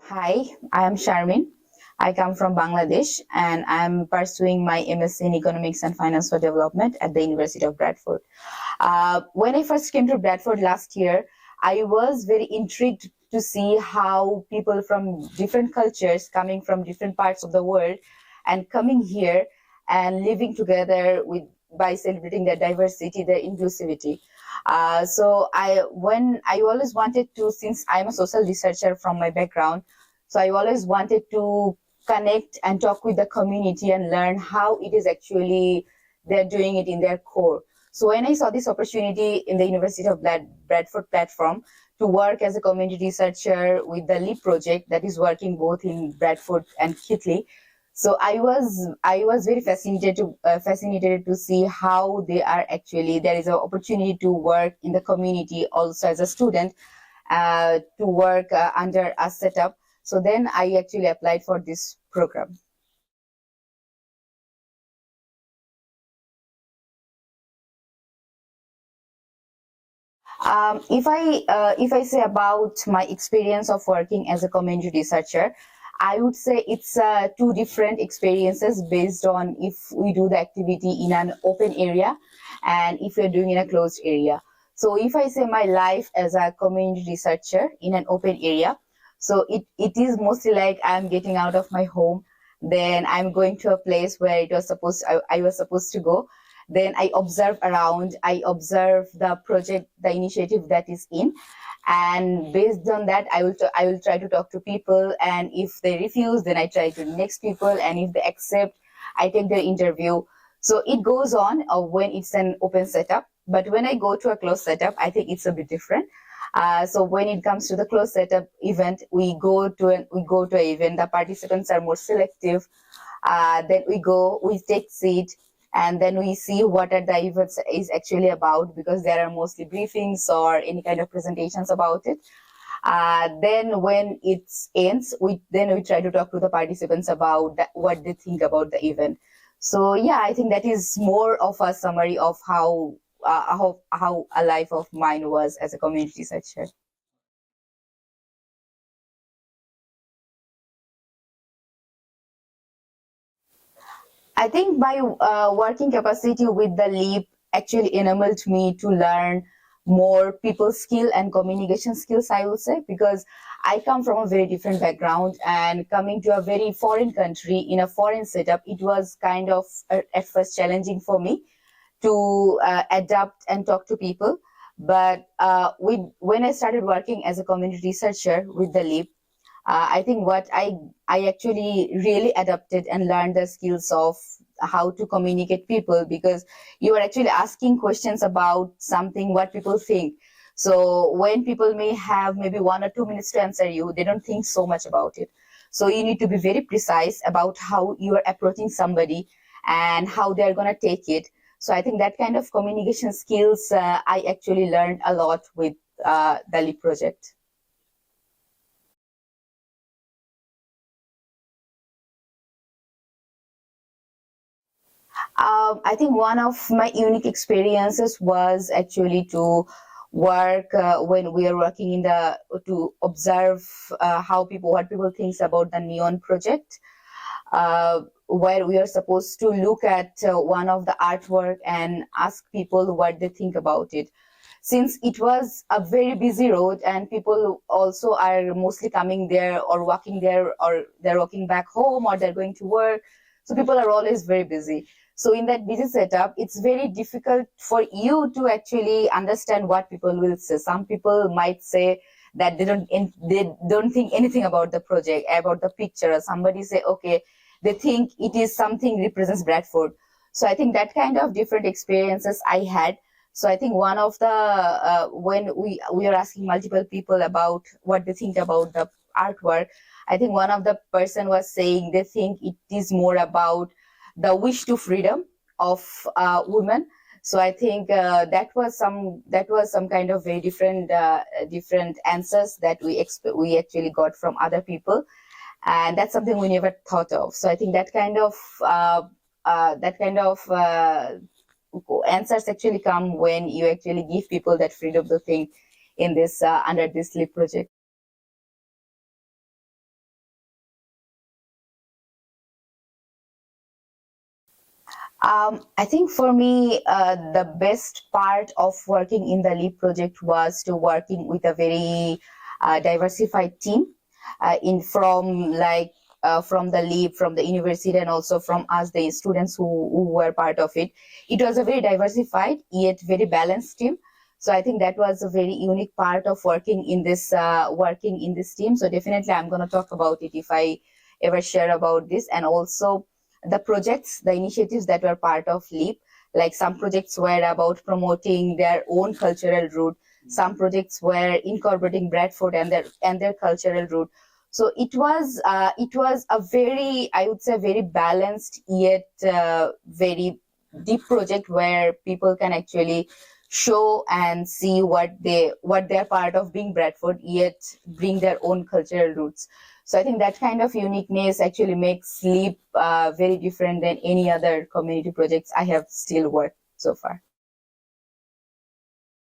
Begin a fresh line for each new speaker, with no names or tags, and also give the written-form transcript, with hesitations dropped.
Hi, I am Shermin. I come from Bangladesh and I'm pursuing my MSc in Economics and Finance for Development at the University of Bradford. When I first came to Bradford last year, I was very intrigued to see how people from different cultures, coming from different parts of the world, and coming here and living together with by celebrating their diversity, their inclusivity. When I always wanted to, since I'm a social researcher from my background, so I always wanted to connect and talk with the community and learn how it is actually they're doing it in their core. So when I saw this opportunity in the University of Bradford platform to work as a community researcher with the LEAP project that is working both in Bradford and Kittley, so I was very fascinated to see how they are actually there is an opportunity to work in the community also as a student to work under a setup. So then I actually applied for this program. If I say about my experience of working as a community researcher, I would say it's two different experiences based on if we do the activity in an open area and if we're doing in a closed area. So if I say my life as a community researcher in an open area, so it is mostly like I'm getting out of my home, then I'm going to a place where I was supposed to go, then I observe around, I observe the project, the initiative that is in, and based on that I will try to talk to people, and if they refuse then I try to next people, and if they accept I take their interview. So it goes on when it's an open setup, but when I go to a closed setup I think it's a bit different. So when it comes to the closed setup event, we go to an event, the participants are more selective. Then we take seat, and then we see what are the events is actually about, because there are mostly briefings or any kind of presentations about it. Then when it ends, we try to talk to the participants about what they think about the event. So yeah, I think that is more of a summary of how a life of mine was as a community researcher. I think my working capacity with the LEAP actually enabled me to learn more people skill and communication skills, I would say, because I come from a very different background, and coming to a very foreign country in a foreign setup, it was kind of at first challenging for me to adapt and talk to people. But when I started working as a community researcher with the LEAP, I think what I actually really adapted and learned the skills of how to communicate people, because you are actually asking questions about something what people think. So when people may have maybe 1 or 2 minutes to answer you, they don't think so much about it. So you need to be very precise about how you are approaching somebody and how they are going to take it. So I think that kind of communication skills I actually learned a lot with the LEAP project. I think one of my unique experiences was actually to work when we are working in the to observe what people thinks about the neon project, where we are supposed to look at one of the artwork and ask people what they think about it. Since it was a very busy road and people also are mostly coming there or walking there, or they're walking back home, or they're going to work, so people are always very busy. So in that busy setup, it's very difficult for you to actually understand what people will say. Some people might say that they don't think anything about the project, about the picture, or somebody say okay, they think it is something represents Bradford. So I think that kind of different experiences I had. So I think one of the when we are asking multiple people about what they think about the artwork, I think one of the person was saying they think it is more about the wish to freedom of women. So I think that was some kind of very different answers that we actually got from other people, and that's something we never thought of. So I think that kind of answers actually come when you actually give people that freedom to think in this under this LEAP project. I think for me, the best part of working in the LEAP project was to working with a very diversified team in from like from the LEAP, from the university, and also from us, the students who were part of it. It was a very diversified yet very balanced team. So I think that was a very unique part of working in this team. So definitely, I'm going to talk about it if I ever share about this, and also the projects, the initiatives that were part of LEAP. Like some projects were about promoting their own cultural root. Some projects were incorporating Bradford and their cultural root. So it was a very, I would say, very balanced yet very deep project where people can actually show and see what they're part of being Bradford, yet bring their own cultural roots. So I think that kind of uniqueness actually makes Sleep very different than any other community projects I have still worked so far.